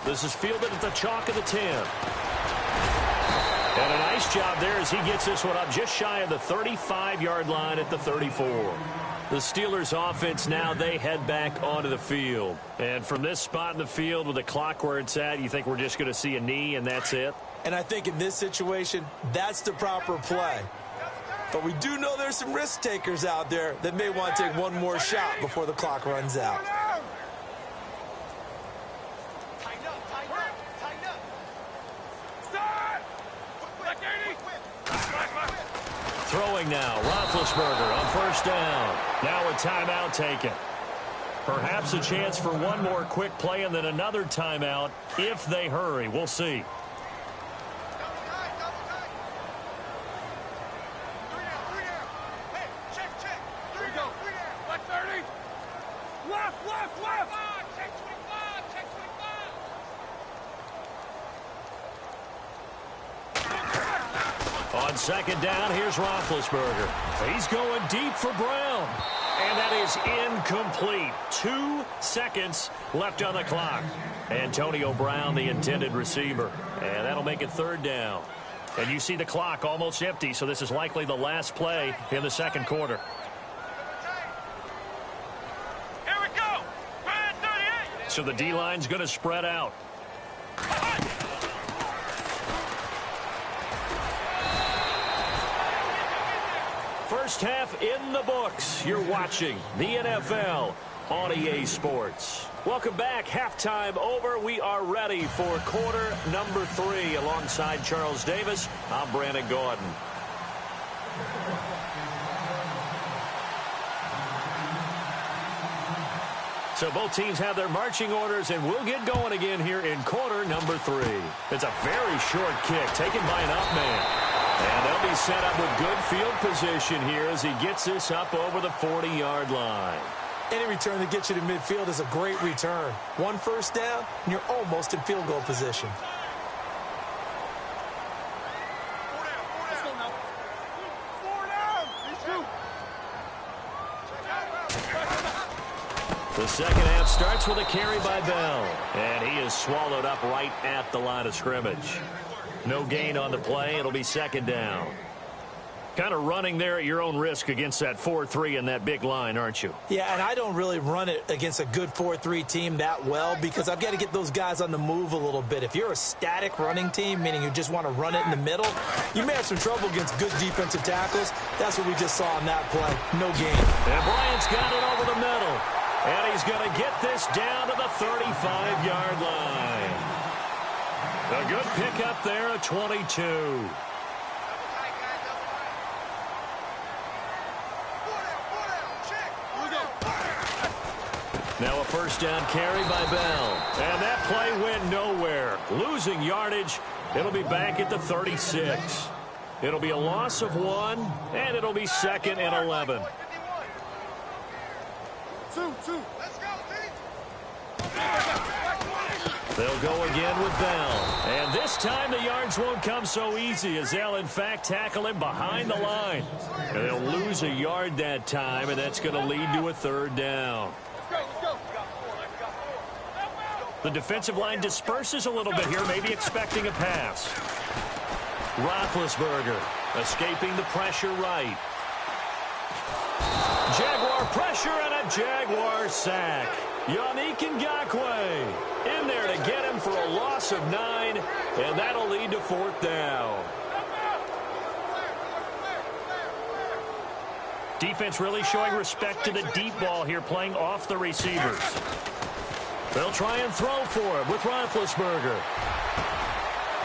This is fielded at the chalk of the 10. And a nice job there as he gets this one up just shy of the 35-yard line at the 34. The Steelers offense now, they head back onto the field. And from this spot in the field with the clock where it's at, you think we're just going to see a knee and that's it? And I think in this situation, that's the proper play. But we do know there's some risk takers out there that may want to take one more shot before the clock runs out. Throwing now, Roethlisberger on first down. Now a timeout taken. Perhaps a chance for one more quick play and then another timeout if they hurry. We'll see. On second down, here's Roethlisberger. He's going deep for Brown. And that is incomplete. 2 seconds left on the clock. Antonio Brown, the intended receiver. And that'll make it third down. And you see the clock almost empty, so this is likely the last play in the second quarter. Here we go. Ryan 38. So the D-line's going to spread out. First half in the books. You're watching the NFL on EA Sports. Welcome back. Halftime over. We are ready for quarter number 3. Alongside Charles Davis, I'm Brandon Gordon. So both teams have their marching orders, and we'll get going again here in quarter number 3. It's a very short kick taken by an up man. And they'll be set up with good field position here as he gets this up over the 40-yard line. Any return that gets you to midfield is a great return. 1 first down, and you're almost in field goal position. The second half starts with a carry by Bell. And he is swallowed up right at the line of scrimmage. No gain on the play. It'll be second down. Kind of running there at your own risk against that 4-3 and that big line, aren't you? Yeah, and I don't really run it against a good 4-3 team that well because I've got to get those guys on the move a little bit. If you're a static running team, meaning you just want to run it in the middle, you may have some trouble against good defensive tackles. That's what we just saw on that play. No gain. And Bryant's got it over the middle. And he's going to get this down to the 35-yard line. A good pickup there at 22. Now a first down carry by Bell. And that play went nowhere. Losing yardage. It'll be back at the 36. It'll be a loss of 1, and it'll be second and 11. Let's go, They'll go again with Bell. And this time the yards won't come so easy as they'll, in fact, tackle him behind the line. And they'll lose a yard that time, and that's going to lead to a third down. The defensive line disperses a little bit here, maybe expecting a pass. Roethlisberger escaping the pressure right. Jaguar pressure and a Jaguar sack. Yannick Ngakoue in there to get him for a loss of 9, and that'll lead to fourth down. Defense really showing respect to the deep ball here, playing off the receivers. They'll try and throw for him with Roethlisberger.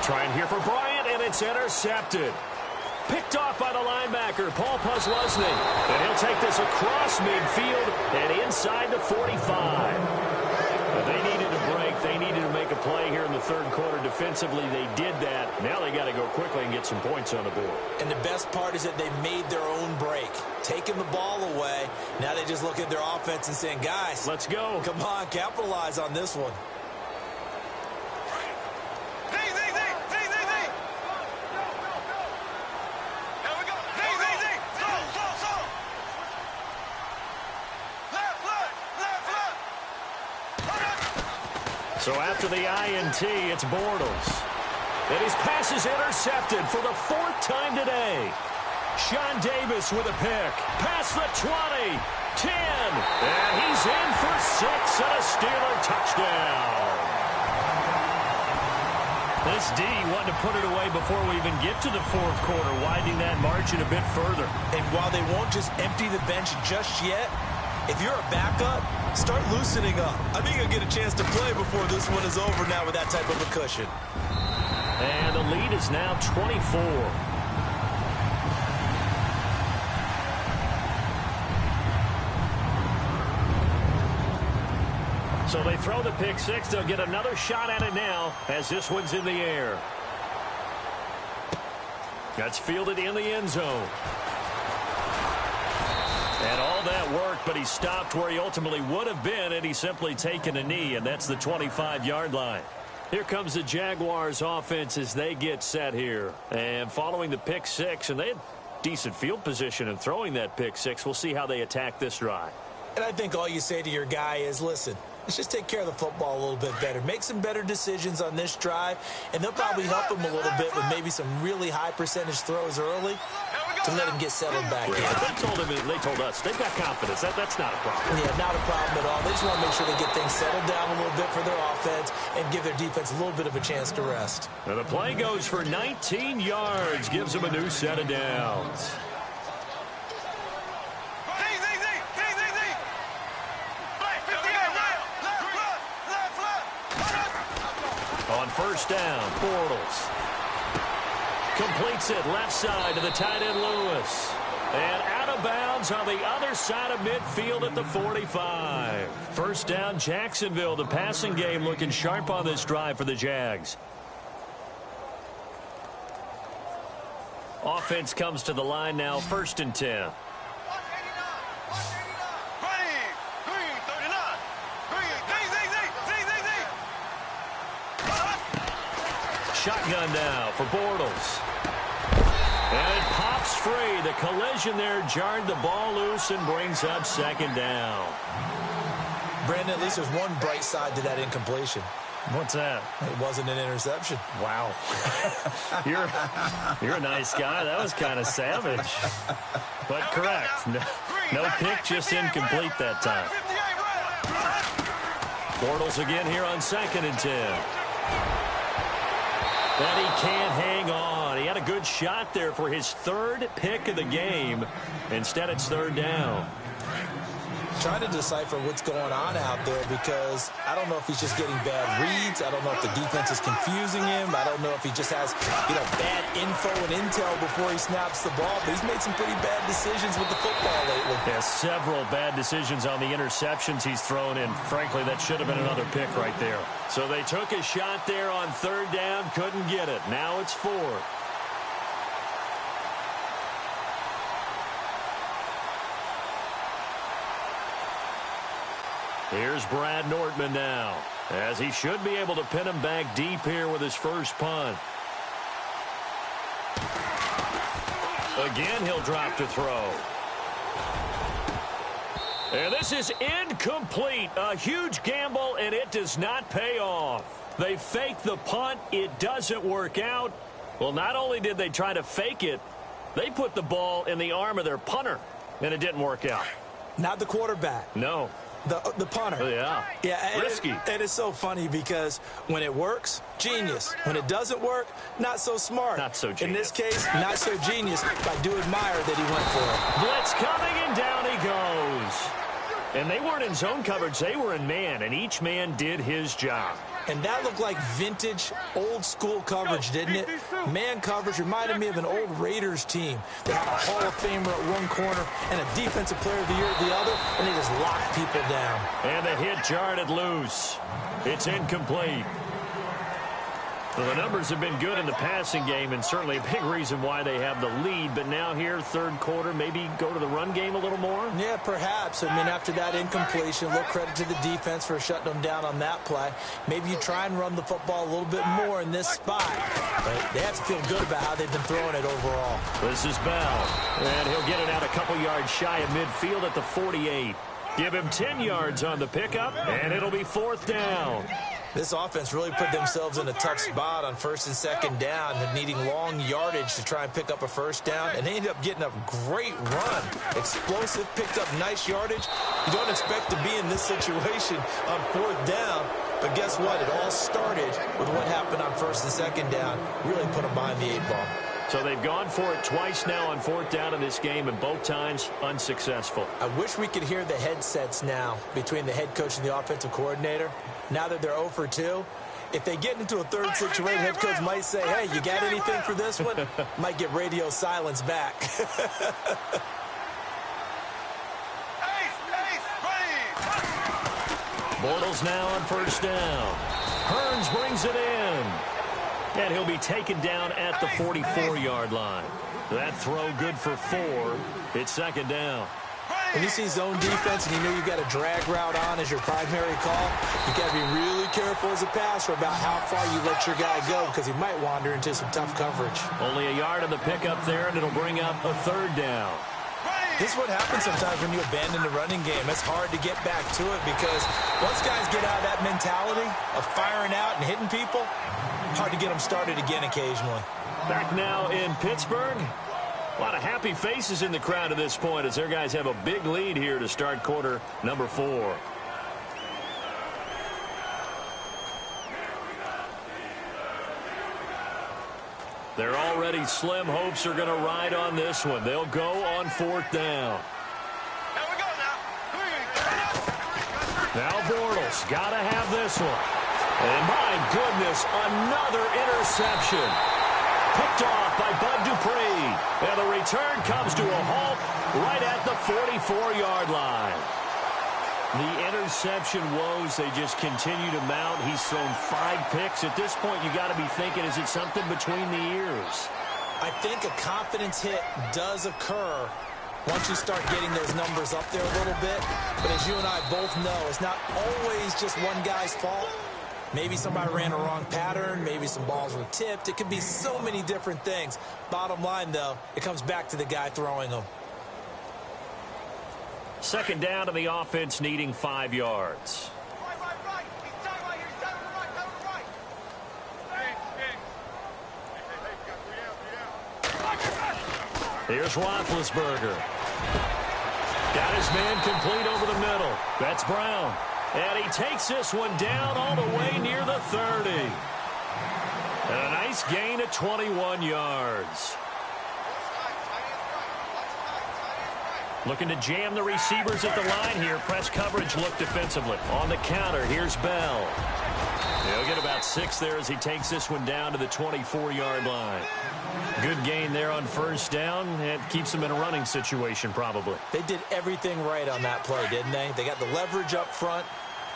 Trying here for Bryant, and it's intercepted. Picked off by the linebacker, Paul Posluszny. And he'll take this across midfield and inside the 45. But they needed a break. They needed to make a play here in the third quarter. Defensively, they did that. Now they got to go quickly and get some points on the board. And the best part is that they made their own break. Taking the ball away. Now they just look at their offense and saying, guys, let's go. Come on, capitalize on this one. So after the INT, it's Bortles. And his pass is intercepted for the 4th time today. Sean Davis with a pick. Past the 20, 10, and he's in for 6 and a Steeler touchdown. This D wanted to put it away before we even get to the 4th quarter, widening that margin a bit further. And while they won't just empty the bench just yet, if you're a backup, start loosening up. I think you'll get a chance to play before this one is over now with that type of a cushion. And the lead is now 24. So they throw the pick six. They'll get another shot at it now as this one's in the air. That's fielded in the end zone. And all that work, but he stopped where he ultimately would have been, and he's simply taken a knee, and that's the 25-yard line. Here comes the Jaguars offense as they get set here. And following the pick six, and they had decent field position in throwing that pick six. We'll see how they attack this drive. And I think all you say to your guy is, listen, let's just take care of the football a little bit better. Make some better decisions on this drive, and they'll probably help him a little bit with maybe some really high percentage throws early to let him get settled back in. They told us they've got confidence. That's not a problem. Yeah, not a problem at all. They just want to make sure they get things settled down a little bit for their offense and give their defense a little bit of a chance to rest. Now the play goes for 19 yards, gives them a new set of downs. On first down, Bortles completes it left side to the tight end Lewis. And out of bounds on the other side of midfield at the 45. First down, Jacksonville. The passing game looking sharp on this drive for the Jags. Offense comes to the line now, 1st and 10. Shotgun now for Bortles. And it pops free. The collision there jarred the ball loose and brings up 2nd down. Brandon, at least there's one bright side to that incompletion. What's that? It wasn't an interception. Wow. You're a nice guy. That was kind of savage. But correct. No pick, just incomplete that time. Bortles again here on 2nd and 10. But he can't hang on. He had a good shot there for his 3rd pick of the game. Instead, it's 3rd down. Trying to decipher what's going on out there because I don't know if he's just getting bad reads. I don't know if the defense is confusing him. I don't know if he just has, bad info and intel before he snaps the ball. But he's made some pretty bad decisions with the football lately. Yeah, several bad decisions on the interceptions he's thrown in. Frankly, that should have been another pick right there. So they took a shot there on 3rd down, couldn't get it. Now it's 4th. Here's Brad Nortman now, as he should be able to pin him back deep here with his first punt. Again, he'll drop to throw. And this is incomplete. A huge gamble, and it does not pay off. They fake the punt. It doesn't work out. Well, not only did they try to fake it, they put the ball in the arm of their punter, and it didn't work out. Not the quarterback. No. The punter. Yeah. Risky. And it's so funny because when it works, genius. When it doesn't work, not so smart. Not so genius. In this case, not so genius. But I do admire that he went for it. Blitz coming, and down he goes. And they weren't in zone coverage. They were in man, and each man did his job. And that looked like vintage, old-school coverage, didn't it? Man coverage reminded me of an old Raiders team. They had a Hall of Famer at one corner and a Defensive Player of the Year at the other, and they just locked people down. And the hit jarred it loose. It's incomplete. Well, the numbers have been good in the passing game, and certainly a big reason why they have the lead. But now here, 3rd quarter, maybe go to the run game a little more? Yeah, perhaps. I mean, after that incompletion, a little credit to the defense for shutting them down on that play. Maybe you try and run the football a little bit more in this spot. But they have to feel good about how they've been throwing it overall. This is Bell, and he'll get it out a couple yards shy of midfield at the 48. Give him 10 yards on the pickup, and it'll be 4th down. This offense really put themselves in a tough spot on first and second down, needing long yardage to try and pick up a first down, and they ended up getting a great run. Explosive, picked up nice yardage. You don't expect to be in this situation on fourth down, but guess what? It all started with what happened on first and second down. Really put them behind the 8 ball. So they've gone for it twice now on fourth down in this game, and both times unsuccessful. I wish we could hear the headsets now between the head coach and the offensive coordinator. Now that they're 0 for 2, if they get into a third situation, head coach might say, hey, you got anything for this one? Might get radio silence back. Bortles now on first down. Hearns brings it in. And he'll be taken down at the 44-yard line. That throw good for 4. It's second down. When you see zone defense and you know you've got a drag route on as your primary call, you got to be really careful as a passer about how far you let your guy go because he might wander into some tough coverage. Only a yard on the pickup there, and it'll bring up a third down. This is what happens sometimes when you abandon the running game. It's hard to get back to it because once guys get out of that mentality of firing out and hitting people, hard to get them started again occasionally. Back now in Pittsburgh. A lot of happy faces in the crowd at this point as their guys have a big lead here to start quarter number 4. They're already slim hopes are going to ride on this one. They'll go on fourth down. Here we go now. Now Bortles got to have this one. And my goodness, another interception. Picked off by Bud Dupree. And the return comes to a halt right at the 44-yard line. The interception woes, they just continue to mount. He's thrown 5 picks. At this point, you got to be thinking, is it something between the ears? I think a confidence hit does occur once you start getting those numbers up there a little bit. But as you and I both know, it's not always just one guy's fault. Maybe somebody ran a wrong pattern. Maybe some balls were tipped. It could be so many different things. Bottom line, though, it comes back to the guy throwing them. Second down to the offense, needing 5 yards. Right. He's down right here. He's down to the right. Here's Roethlisberger. Got his man complete over the middle. That's Brown. And he takes this one down all the way near the 30. And a nice gain of 21 yards. Looking to jam the receivers at the line here. Press coverage look defensively. On the counter, here's Bell. He'll get about 6 there as he takes this one down to the 24-yard line. Good gain there on first down. It keeps them in a running situation probably. They did everything right on that play, didn't they? They got the leverage up front,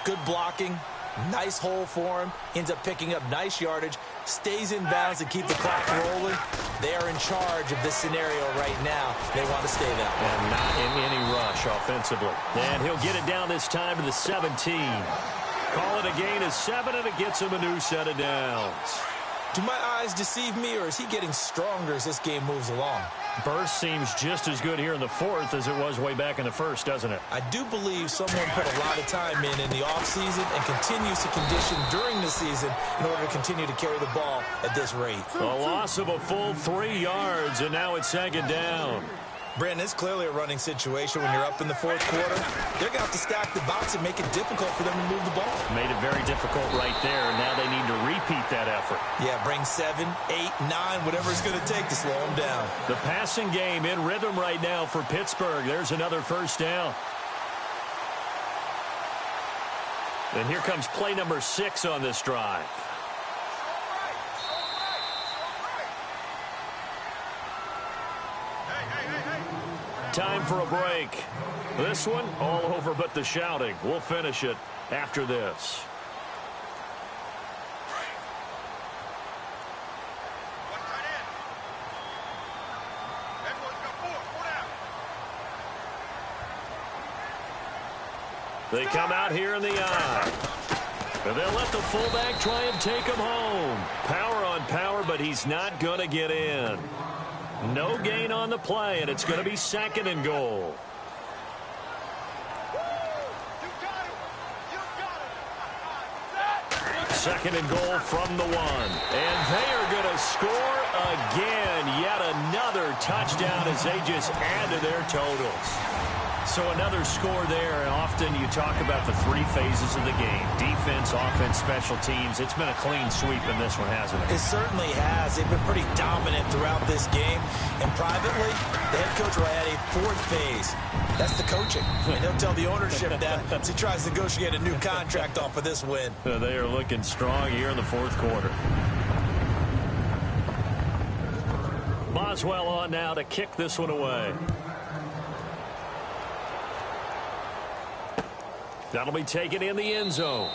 good blocking, nice hole for him. Ends up picking up nice yardage, stays in bounds to keep the clock rolling. They are in charge of this scenario right now. They want to stay that way. And not in any rush offensively. And he'll get it down this time to the 17. Call it a gain of 7, and it gets him a new set of downs. Do my eyes deceive me, or is he getting stronger as this game moves along? Burst seems just as good here in the 4th as it was way back in the 1st, doesn't it? I do believe someone put a lot of time in the offseason and continues to condition during the season in order to continue to carry the ball at this rate. A loss of a full 3 yards, and now it's second down. Brandon, it's clearly a running situation when you're up in the 4th quarter. They're going to have to stack the box and make it difficult for them to move the ball. Made it very difficult right there. Now they need to repeat that effort. Yeah, bring 7, 8, 9, whatever it's going to take to slow them down. The passing game in rhythm right now for Pittsburgh. There's another first down. And here comes play number 6 on this drive. Time for a break. This one, all over but the shouting. We'll finish it after this. They come out here in the eye. And they'll let the fullback try and take him home. Power on power, but he's not going to get in. No gain on the play, and it's going to be 2nd and goal. Second and goal from the 1. And they are going to score again. Yet another touchdown as they just add to their totals. So another score there, and often you talk about the three phases of the game. Defense, offense, special teams. It's been a clean sweep in this one, hasn't it? It certainly has. They've been pretty dominant throughout this game. And privately, the head coach will add a fourth phase. That's the coaching. And he'll tell the ownership that as he tries to negotiate a new contract off of this win. They are looking strong here in the fourth quarter. Boswell on now to kick this one away. That'll be taken in the end zone.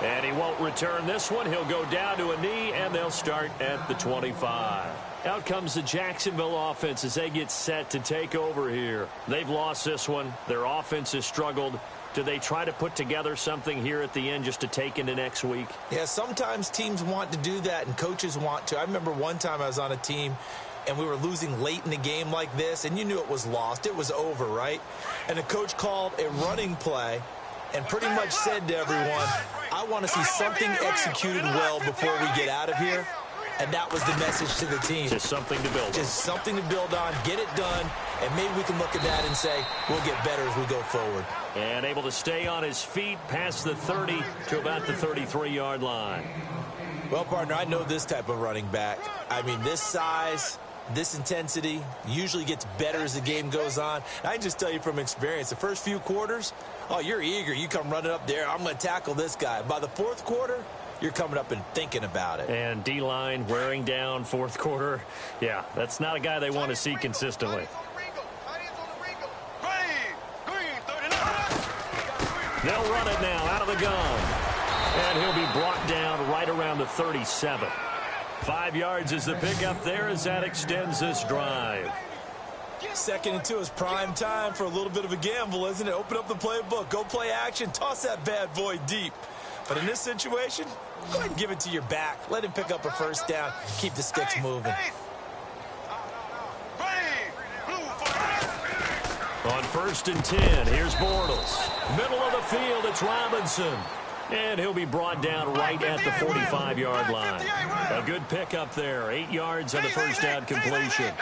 And he won't return this one. He'll go down to a knee, and they'll start at the 25. Out comes the Jacksonville offense as they get set to take over here. They've lost this one. Their offense has struggled. Do they try to put together something here at the end just to take into next week? Yeah, sometimes teams want to do that, and coaches want to. I remember one time I was on a team, and we were losing late in the game like this, and you knew it was lost. It was over, right? And the coach called a running play and pretty much said to everyone, I want to see something executed well before we get out of here. And that was the message to the team. Just something to build on. Just something to build on, get it done, and maybe we can look at that and say, we'll get better as we go forward. And able to stay on his feet past the 30 to about the 33-yard line. Well, partner, I know this type of running back. I mean, this size, this intensity usually gets better as the game goes on. And I can just tell you from experience, the first few quarters, oh, you're eager. You come running up there. I'm going to tackle this guy. By the fourth quarter, you're coming up and thinking about it. And D-line wearing down fourth quarter. Yeah, that's not a guy they want to see consistently. They'll run it now out of the gun. And he'll be brought down right around the 37. 5 yards is the pickup there as that extends this drive. 2nd and 2 is prime time for a little bit of a gamble, isn't it? Open up the playbook, go play action, toss that bad boy deep. But in this situation, go ahead and give it to your back. Let him pick up a first down, keep the sticks moving. On 1st and 10, here's Bortles. Middle of the field, it's Robinson. And he'll be brought down right at the 45-yard line. A good pickup there. 8 yards on the first down completion.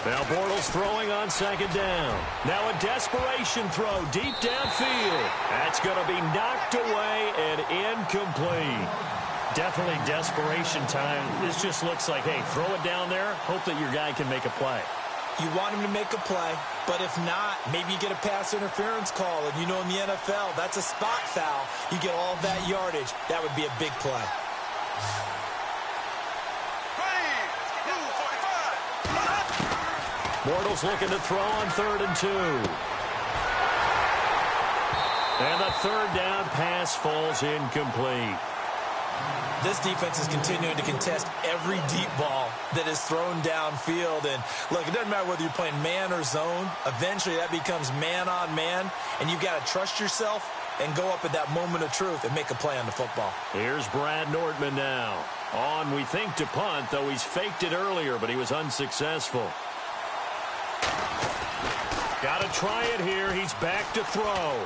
Now Bortles throwing on 2nd down. Now a desperation throw deep downfield. That's going to be knocked away and incomplete. Definitely desperation time. This just looks like, hey, throw it down there. Hope that your guy can make a play. You want him to make a play, but if not, maybe you get a pass interference call. And you know in the NFL, that's a spot foul. You get all that yardage. That would be a big play. Bortles looking to throw on 3rd and 2. And the 3rd down pass falls incomplete. This defense is continuing to contest every deep ball that is thrown downfield. And, look, it doesn't matter whether you're playing man or zone. Eventually, that becomes man on man. And you've got to trust yourself and go up at that moment of truth and make a play on the football. Here's Brad Nordman now. On, we think, to punt, though he's faked it earlier, but he was unsuccessful. Got to try it here. He's back to throw.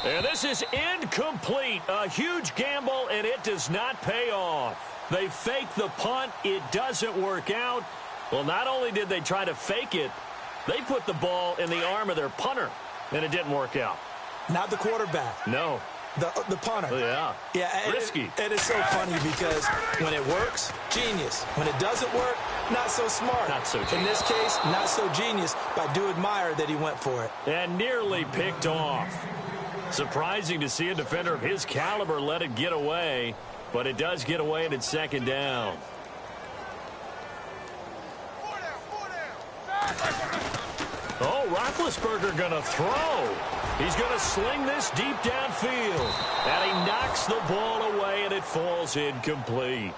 And this is incomplete. A huge gamble, and it does not pay off. They fake the punt. It doesn't work out. Well, not only did they try to fake it, they put the ball in the arm of their punter, and it didn't work out. Not the quarterback. No. The punter. Yeah. Yeah. Risky. It is so funny because when it works, genius. When it doesn't work, not so smart. Not so genius. In this case, not so genius, but I do admire that he went for it. And nearly picked off. Surprising to see a defender of his caliber let it get away, but it does get away and it's 2nd down. Oh, Roethlisberger going to throw. He's going to sling this deep downfield. And he knocks the ball away, and it falls incomplete.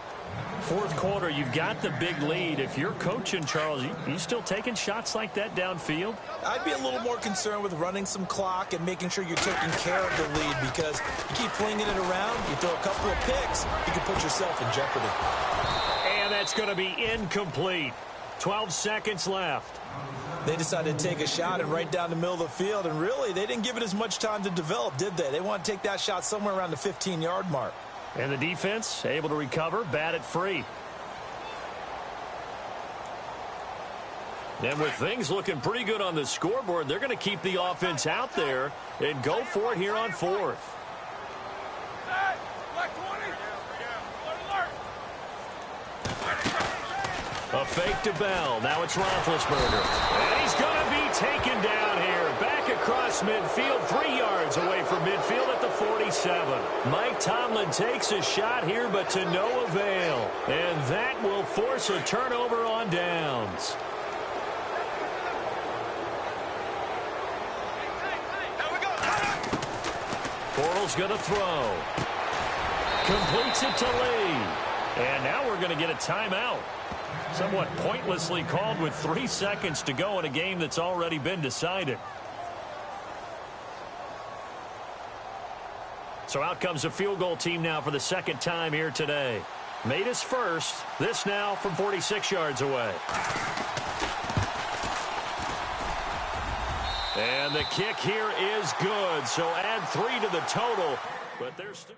Fourth quarter, you've got the big lead. If you're coaching, Charles, you still taking shots like that downfield? I'd be a little more concerned with running some clock and making sure you're taking care of the lead, because you keep flinging it around, you throw a couple of picks, you can put yourself in jeopardy. And that's going to be incomplete. 12 seconds left. They decided to take a shot and right down the middle of the field, and really, they didn't give it as much time to develop, did they? They want to take that shot somewhere around the 15-yard mark. And the defense able to recover, bat it free. And with things looking pretty good on the scoreboard, they're going to keep the offense out there and go for it here on fourth. A fake to Bell. Now it's Roethlisberger. And he's going to be taken down here. Back across midfield, 3 yards away from midfield at the 47. Mike Tomlin takes a shot here, but to no avail. And that will force a turnover on downs. Bortles going to throw. Completes it to Lee. And now we're going to get a timeout. Somewhat pointlessly called with 3 seconds to go in a game that's already been decided. So out comes a field goal team now for the second time here today. Made his first. This now from 46 yards away. And the kick here is good. So add 3 to the total. But there's still...